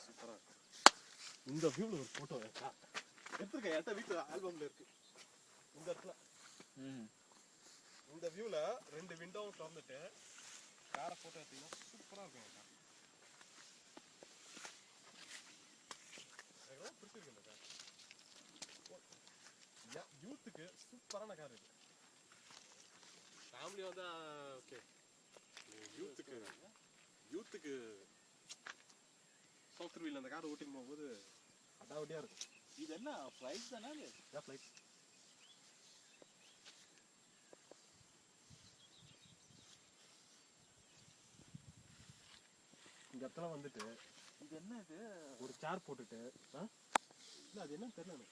சூப்பரா இருக்கு. இந்த வியூல ஒரு போட்டோ எடுத்துருக்கேன். என்கிட்ட வீட்டு ஆல்பம்ல இருக்கு. இந்த இடத்துல இந்த வியூல 2 விண்டோவும் திறந்துட்டு காரை போட்டோ எடுத்தீங்கன்னா சூப்பரா இருக்கும். எனக்கு ரொம்ப பிடிச்சிருக்கு இந்த கார். யூத்துக்கு சூப்பரான கார் இது. ஃபேமிலி வந்து ஓகே. யூத்துக்கு சவுத் வீல் அந்த கார் ஓட்டிட்டு போகும்போது அடாவடியா இருக்கும். இது என்ன ஃப்ளைட் தானே? ஃப்ளைட். இந்த இடத்துல வந்துட்டு இது என்ன இது ஒரு சேர் போட்டுட்டு இல்லை அது என்னன்னு தெரியல.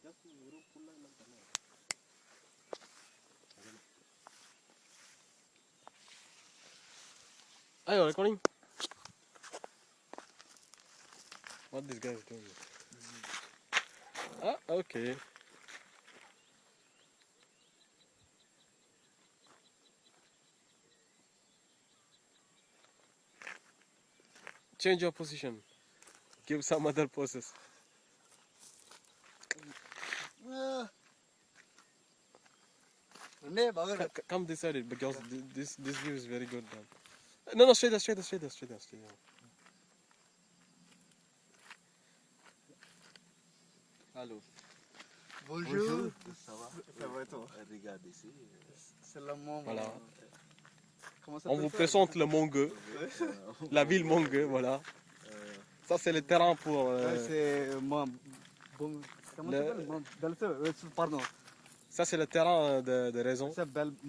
ஜஸ்ட் வெறும் ஃபுல்லாக என்னன்னு தெரியல. Hey, recording. What this guy is doing? Okay. Change your position. Give some other poses. Come this side because this view is very good. No, straight there. Allô. Bonjour. Ça va? Ça va et toi? Regarde ici. C'est le mont. Voilà. Comment ça On vous présente le Mongueux, la ville Mongueux, voilà. Ça c'est le terrain pour... C'est mon... Comment ça s'appelle? Pardon. Ça c'est le terrain de raison.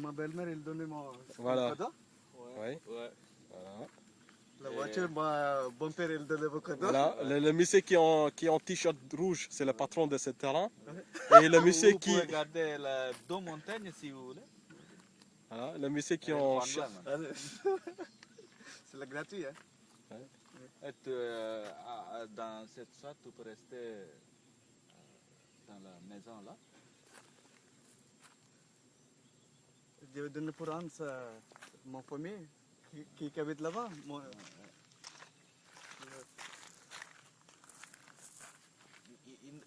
Ma belle-mère, elle donnait mon Voilà. cadeau. Ouais. Ouais. Voilà. La voiture, mon bon-père, il donnait mon cadeau. Voilà. Le monsieur qui est en t-shirt rouge, c'est le patron de ce terrain. Et le monsieur Vous qui... pouvez regarder les 2 montagnes si vous voulez. Voilà. Le monsieur qui est en... C'est le gratuit, hein? Ouais. Et dans cette salle, tu peux rester dans la maison là. Je vais donner pour Hans, mon famille, qui habite là-bas.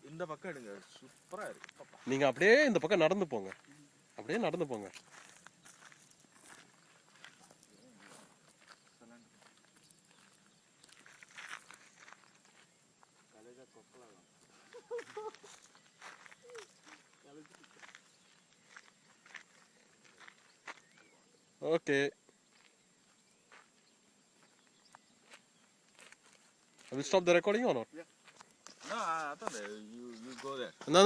இந்த பக்கம் எடுங்க சூப்பரா இருக்கு பாப்பா. நீங்க அப்படியே இந்த பக்கம் நடந்து போங்க. அப்படியே நடந்து போங்க. Okay. I will stop the recording or not? No, I thought you go there. No.